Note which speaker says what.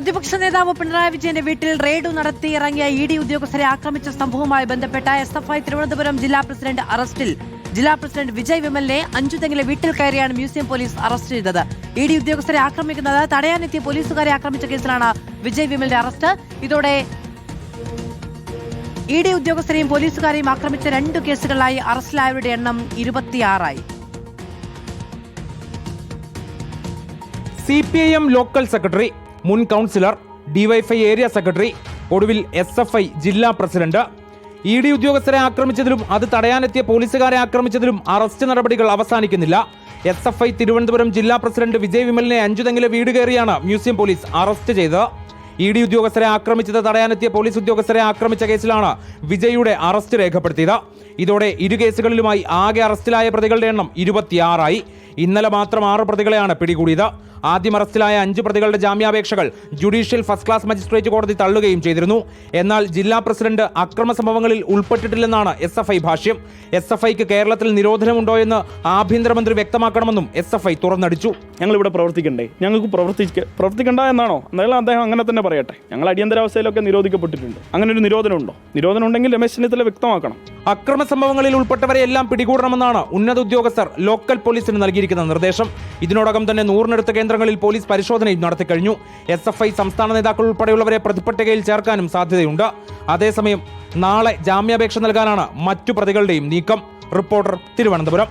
Speaker 1: പ്രതിപക്ഷ നേതാവ് പിണറായി വിജയന്റെ വീട്ടിൽ റെയ്ഡ് നടത്തി ഇറങ്ങിയ ഇഡി ഉദ്യോഗസ്ഥരെ ആക്രമിച്ച സംഭവവുമായി ബന്ധപ്പെട്ട എസ്എഫ്ഐ തിരുവനന്തപുരം ജില്ലാ പ്രസിഡന്റ് അറസ്റ്റിൽ. ജില്ലാ പ്രസിഡന്റ് വിജയ് വിമലിനെ അഞ്ചുതെങ്ങിലെ വീട്ടിൽ കയറിയാണ് മ്യൂസിയം പോലീസ് അറസ്റ്റ് ചെയ്തത്. ഇഡി ഉദ്യോഗസ്ഥരെ ആക്രമിക്കുന്നത് തടയാനെത്തിയ പോലീസുകാരെ ആക്രമിച്ച കേസിലാണ് വിജയ് വിമലിന്റെ അറസ്റ്റ്. ഇതോടെ ഇഡി ഉദ്യോഗസ്ഥരെയും പോലീസുകാരെയും ആക്രമിച്ച 2 കേസുകളിലായി അറസ്റ്റിലായവരുടെ എണ്ണം 26
Speaker 2: CPIM ലോക്കൽ സെക്രട്ടറി, മുൻ കൗൺസിലർ, ഡിവൈഎഫ്ഐ ഏരിയ സെക്രട്ടറി, ഒടുവിൽ SFI ജില്ലാ പ്രസിഡന്റ്. ഇഡി ഉദ്യോഗസ്ഥരെ ആക്രമിച്ചതിലും അത് തടയാനെത്തിയ പോലീസുകാരെ ആക്രമിച്ചതിലും അറസ്റ്റ് നടപടികൾ അവസാനിക്കുന്നില്ല. SFI തിരുവനന്തപുരം ജില്ലാ പ്രസിഡന്റ് വിജയ് വിമലിനെ അഞ്ചുതെങ്ങിലെ വീട് കയറിയാണ് മ്യൂസിയം പോലീസ് അറസ്റ്റ് ചെയ്തത്. ഇഡി ഉദ്യോഗസ്ഥരെ ആക്രമിച്ചത് തടയാനെത്തിയ പോലീസ് ഉദ്യോഗസ്ഥരെ ആക്രമിച്ച കേസിലാണ് വിജയുടെ അറസ്റ്റ് രേഖപ്പെടുത്തിയത്. ഇതോടെ 2 കേസുകളിലുമായി ആകെ അറസ്റ്റിലായ പ്രതികളുടെ എണ്ണം 26 ഇന്നലെ മാത്രം 6 പ്രതികളെയാണ് പിടികൂടിയത്. ആദ്യം അറസ്റ്റിലായ 5 പ്രതികളുടെ ജാമ്യാപേക്ഷകൾ ജുഡീഷ്യൽ ഫസ്റ്റ് ക്ലാസ് മജിസ്ട്രേറ്റ് കോടതി തള്ളുകയും ചെയ്തിരുന്നു. എന്നാൽ ജില്ലാ പ്രസിഡന്റ് അക്രമ സംഭവങ്ങളിൽ ഉൾപ്പെട്ടിട്ടില്ലെന്നാണ് SFI ഭാഷ്യം. SFIക്ക് കേരളത്തിൽ നിരോധനമുണ്ടോ എന്ന് ആഭ്യന്തരമന്ത്രി വ്യക്തമാക്കണമെന്നും SFI തുറന്നടിച്ചു.
Speaker 3: ഞങ്ങളിവിടെ പ്രവർത്തിക്കണ്ടേ? ഞങ്ങൾക്ക് പ്രവർത്തിക്കണ്ട എന്നാണോ? എന്നാലും അദ്ദേഹം അങ്ങനെ തന്നെ പറയട്ടെ. ഞങ്ങൾ അടിയന്തരാവസ്ഥയിലൊക്കെ നിരോധിക്കപ്പെട്ടിട്ടുണ്ട്. അങ്ങനെ ഒരു നിരോധനമുണ്ടോ? നിരോധനം ഉണ്ടെങ്കിൽ രമേശ് ചെന്നിത്തല വ്യക്തമാക്കണം.
Speaker 2: അക്രമ സംഭവങ്ങളിൽ ഉൾപ്പെട്ടവരെ എല്ലാം പിടികൂടണമെന്നാണ് ഉന്നത ഉദ്യോഗസ്ഥർ ലോക്കൽ പോലീസിന് നൽകിയിരിക്കുന്ന നിർദ്ദേശം. ഇതിനോടകം തന്നെ 100-നടുത്ത കേന്ദ്രങ്ങളിൽ പോലീസ് പരിശോധനയും നടത്തിക്കഴിഞ്ഞു. SFI സംസ്ഥാന നേതാക്കൾ ഉൾപ്പെടെയുള്ളവരെ പ്രതിപട്ടികയിൽ ചേർക്കാനും സാധ്യതയുണ്ട്. അതേസമയം നാളെ ജാമ്യാപേക്ഷ നൽകാനാണ് മറ്റു പ്രതികളുടെയും നീക്കം. റിപ്പോർട്ടർ, തിരുവനന്തപുരം.